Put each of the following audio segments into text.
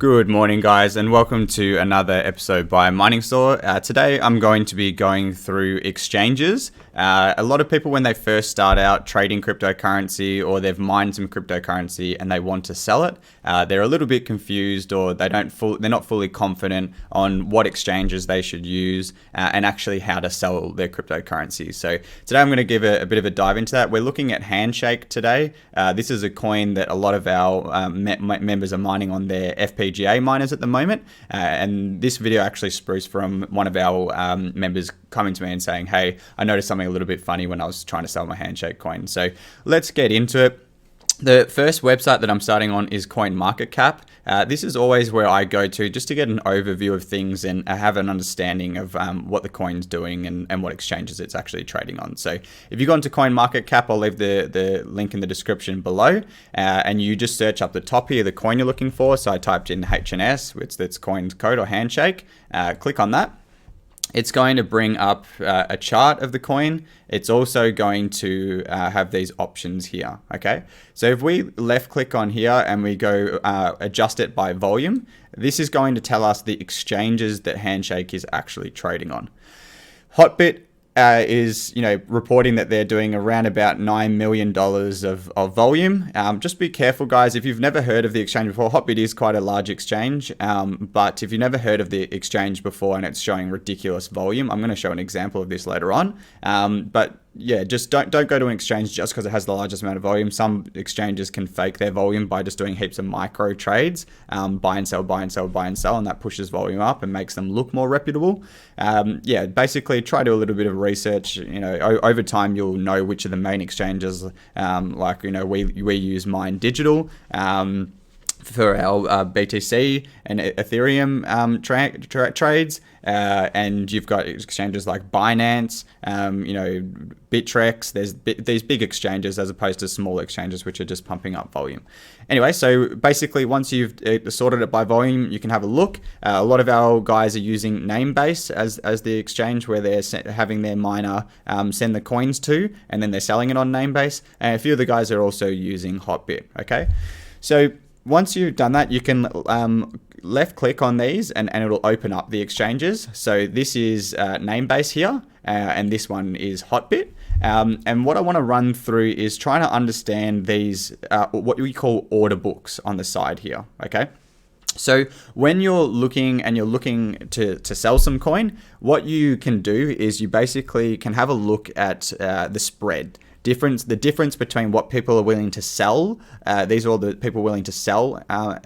Good morning, guys, and welcome to another episode by Mining Store. Today, I'm going to be going through exchanges. A lot of people, when they first start out trading cryptocurrency or they've mined some cryptocurrency and they want to sell it, they're a little bit confused, or they're not fully confident on what exchanges they should use and actually how to sell their cryptocurrency. So today, I'm going to give a bit of a dive into that. We're looking at Handshake today. This is a coin that a lot of our members are mining on their FPGA miners at the moment, and this video actually spruced from one of our members coming to me and saying, hey, I noticed something a little bit funny when I was trying to sell my Handshake coin. So let's get into it. The first website that I'm starting on is CoinMarketCap. This is always where I go to just to get an overview of things and have an understanding of what the coin's doing and what exchanges it's actually trading on. So if you go into CoinMarketCap, I'll leave the link in the description below, and you just search up the top here the coin you're looking for. So I typed in HNS, which that's coin's code or Handshake. Click on that. It's going to bring up a chart of the coin. It's also going to have these options here, okay? So if we left click on here and we go adjust it by volume, this is going to tell us the exchanges that Handshake is actually trading on. Hotbit is reporting that they're doing around about $9 million of volume. Just be careful, guys. If you've never heard of the exchange before, Hotbit is quite a large exchange, but if you've never heard of the exchange before and it's showing ridiculous volume, I'm going to show an example of this later on. But yeah, just don't go to an exchange just because it has the largest amount of volume. Some exchanges can fake their volume by just doing heaps of micro trades, buy and sell, buy and sell, buy and sell, and that pushes volume up and makes them look more reputable. Yeah, basically try to do a little bit of research. Over time you'll know which of the main exchanges, we use Mine Digital for our BTC and Ethereum trades, and you've got exchanges like Binance, Bittrex. There's these big exchanges as opposed to small exchanges which are just pumping up volume. Anyway, so basically once you've sorted it by volume, you can have a look. A lot of our guys are using Namebase as the exchange where they're having their miner send the coins to, and then they're selling it on Namebase. And a few of the guys are also using Hotbit, okay? So once you've done that, you can left click on these and it'll open up the exchanges. So this is Namebase here, and this one is Hotbit. And what I want to run through is trying to understand these, what we call order books on the side here, okay? So when you're looking to sell some coin, what you can do is you basically can have a look at the spread. The difference between what people are willing to sell, these are all the people willing to sell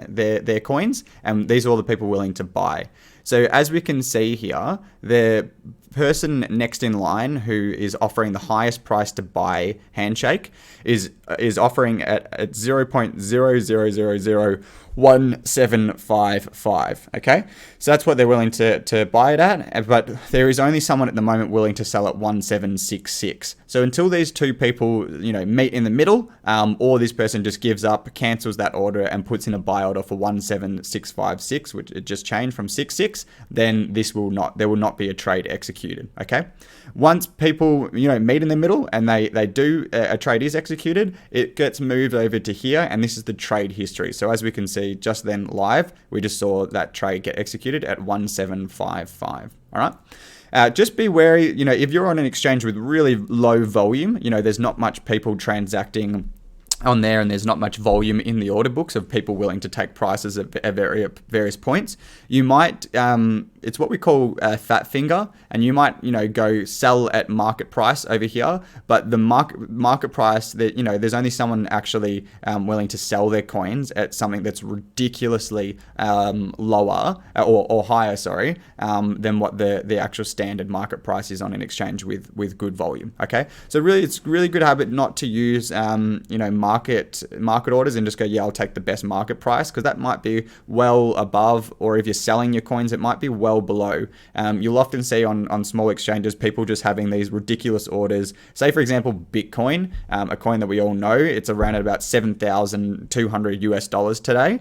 their coins, and these are all the people willing to buy. So as we can see here, the person next in line who is offering the highest price to buy Handshake is offering at 0.0000175. Okay, so that's what they're willing to buy it at, but there is only someone at the moment willing to sell at 1766. So until these two people meet in the middle, or this person just gives up, cancels that order and puts in a buy order for 17656, which it just changed from 66, then there will not be a trade executed. Okay, once people meet in the middle and they do a trade is executed, it gets moved over to here, and this is the trade history. So as we can see just then live, we just saw that trade get executed at 1755. All right. Just be wary, if you're on an exchange with really low volume, there's not much people transacting on there, and there's not much volume in the order books of people willing to take prices at various points. You might, it's what we call a fat finger, and you might, go sell at market price over here, but the market price that, there's only someone actually willing to sell their coins at something that's ridiculously lower or higher, than what the actual standard market price is on an exchange with good volume. Okay, so really, it's really good habit not to use, market orders and just go, yeah, I'll take the best market price, because that might be well above, or if you're selling your coins, it might be well below. You'll often see on small exchanges people just having these ridiculous orders. Say for example Bitcoin, a coin that we all know, it's around at about $7,200 today.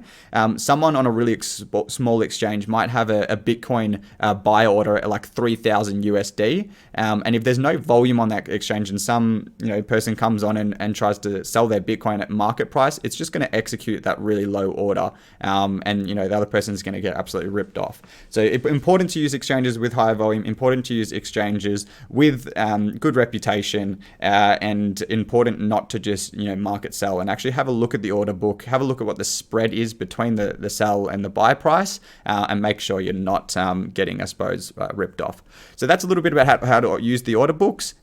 Someone on a really small exchange might have a Bitcoin buy order at like 3,000 USD, and if there's no volume on that exchange and some person comes on and tries to sell their Bitcoin Bitcoin at market price, it's just going to execute that really low order, and the other person is going to get absolutely ripped off. So important to use exchanges with high volume, important to use exchanges with good reputation, and important not to just market sell, and actually have a look at the order book, have a look at what the spread is between the sell and the buy price, and make sure you're not getting, I suppose, ripped off. So that's a little bit about how to use the order books.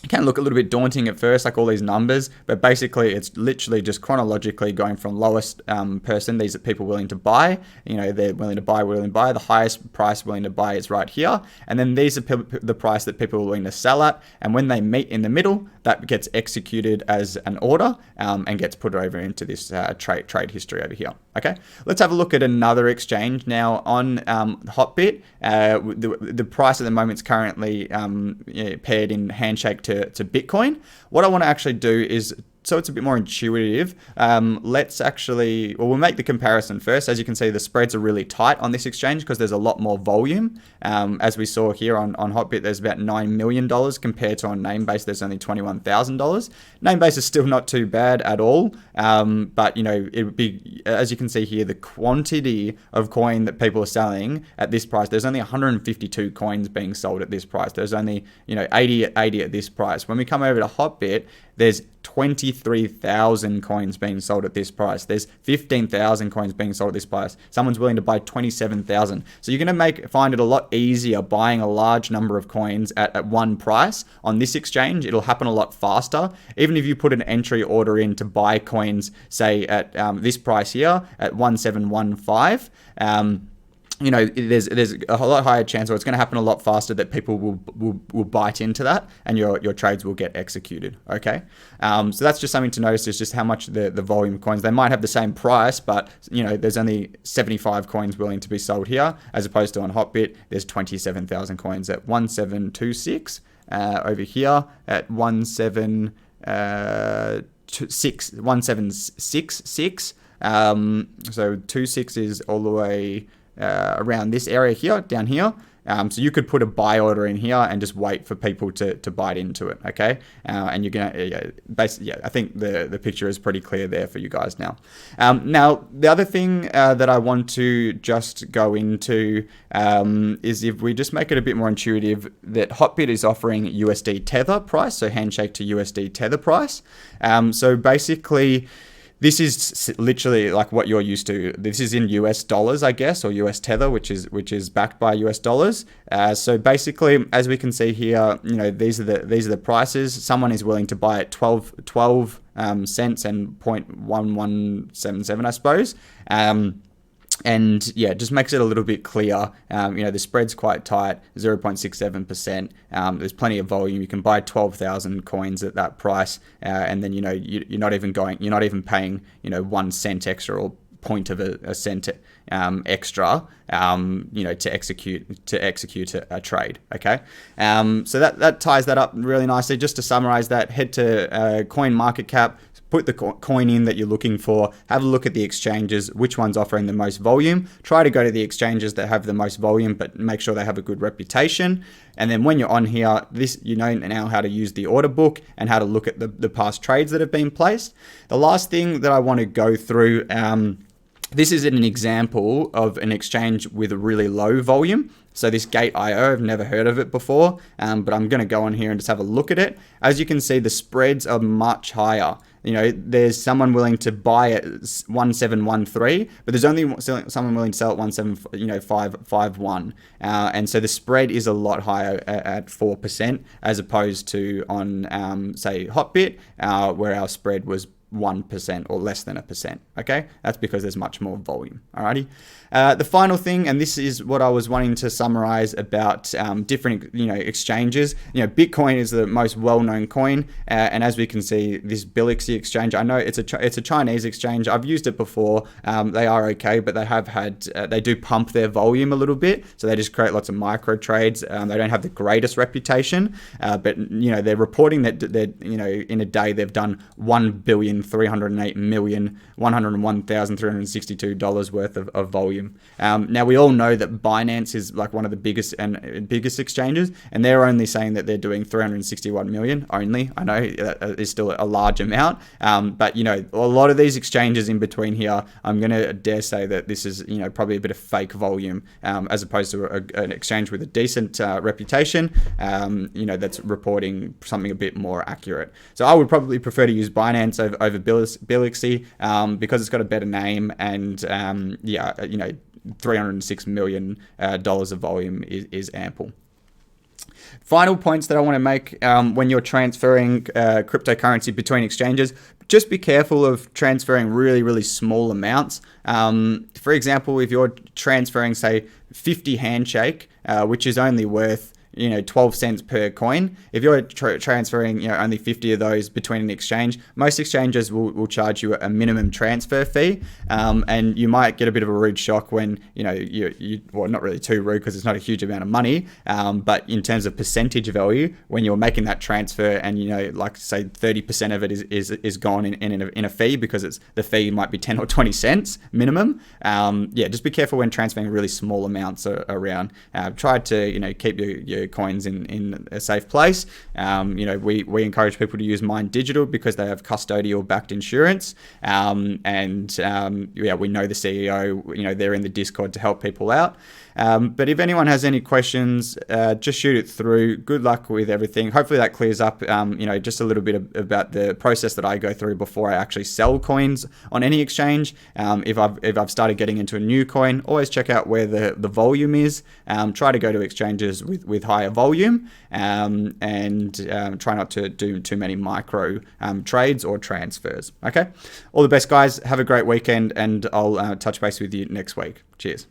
It can look a little bit daunting at first, like all these numbers, but basically it's literally just chronologically going from lowest person. These are people willing to buy. They're willing to buy. The highest price willing to buy is right here. And then these are the price that people are willing to sell at. And when they meet in the middle, that gets executed as an order and gets put over into this trade history over here. Okay, let's have a look at another exchange now on Hotbit. The price at the moment is currently paired in Handshake to Bitcoin. What I want to actually do is, so it's a bit more intuitive, we'll make the comparison first. As you can see, the spreads are really tight on this exchange because there's a lot more volume. As we saw here on Hotbit, there's about $9 million compared to on Namebase, there's only $21,000. Namebase is still not too bad at all, but it would be, as you can see here, the quantity of coin that people are selling at this price, there's only 152 coins being sold at this price. There's only 80 at this price. When we come over to Hotbit, there's 23,000 coins being sold at this price. There's 15,000 coins being sold at this price. Someone's willing to buy 27,000. So you're going to find it a lot easier buying a large number of coins at one price. On this exchange, it'll happen a lot faster. Even if you put an entry order in to buy coins, say at this price here at 1715, there's a lot higher chance, or it's going to happen a lot faster, that people will bite into that, and your trades will get executed. Okay, so that's just something to notice, is just how much the volume of coins. They might have the same price, but there's only 75 coins willing to be sold here, as opposed to on Hotbit, there's 27,000 coins at 1726. Over here at 1766. So 26 is all the way around this area here, down here. So you could put a buy order in here and just wait for people to bite into it, okay? And you're gonna, basically, I think the picture is pretty clear there for you guys now. Now, the other thing that I want to just go into is, if we just make it a bit more intuitive, that Hotbit is offering USD Tether price, so Handshake to USD Tether price. So basically, this is literally like what you're used to. This is in US dollars, I guess, or US Tether, which is backed by US dollars. So basically, as we can see here, these are the prices. Someone is willing to buy at 12 cents and 0.1177, I suppose. And yeah, just makes it a little bit clear. The spread's quite tight, 0.67%. There's plenty of volume. You can buy 12,000 coins at that price, and then you're not even paying 1 cent extra or point of a cent extra to execute a trade. Okay, so that ties that up really nicely. Just to summarize that, head to coin market cap, put the coin in that you're looking for, have a look at the exchanges, which one's offering the most volume. Try to go to the exchanges that have the most volume, but make sure they have a good reputation. And then when you're on here, you know now how to use the order book and how to look at the past trades that have been placed. The last thing that I want to go through, this is an example of an exchange with a really low volume. So this Gate.io, I've never heard of it before, but I'm going to go on here and just have a look at it. As you can see, the spreads are much higher. There's someone willing to buy at 1713, but there's only someone willing to sell at 551. And so the spread is a lot higher at 4%, as opposed to on, say, Hotbit, where our spread was 1% or less than 1%. Okay, that's because there's much more volume. Alrighty. The final thing, and this is what I was wanting to summarize about different exchanges. Bitcoin is the most well-known coin, and as we can see, this Bilixi exchange, I know it's a Chinese exchange. I've used it before. They are okay, but they have had they do pump their volume a little bit, so they just create lots of micro trades. They don't have the greatest reputation, but they're reporting that in a day they've done 1 billion $1,308,101,362 worth of volume. Now we all know that Binance is like one of the biggest exchanges, and they're only saying that they're doing 361 million only. I know that is still a large amount, but you know, a lot of these exchanges in between here, I'm going to dare say that this is, you know, probably a bit of fake volume, as opposed to an exchange with a decent reputation, you know, that's reporting something a bit more accurate. So I would probably prefer to use Binance over Bilixi, because it's got a better name, and yeah, you know, $306 million of volume is ample. Final points that I want to make when you're transferring cryptocurrency between exchanges: just be careful of transferring really, really small amounts. For example, if you're transferring, say, 50 Handshake, which is only worth, you know, 12 cents per coin. If you're transferring, you know, only 50 of those between an exchange, most exchanges will charge you a minimum transfer fee, and you might get a bit of a rude shock when, you know, you well, not really too rude because it's not a huge amount of money, but in terms of percentage value, when you're making that transfer and, you know, like say 30% of it is gone in a fee because the fee might be 10 or 20 cents minimum. Yeah, just be careful when transferring really small amounts around. Try to, you know, keep your coins in a safe place. You know, we encourage people to use Mind Digital because they have custodial backed insurance, and yeah, we know the CEO, you know, they're in the Discord to help people out. But if anyone has any questions, just shoot it through. Good luck with everything. Hopefully that clears up, you know, just a little bit about the process that I go through before I actually sell coins on any exchange. If I've started getting into a new coin, always check out where the volume is. Try to go to exchanges with higher volume, and try not to do too many micro trades or transfers. Okay, all the best, guys. Have a great weekend, and I'll touch base with you next week. Cheers.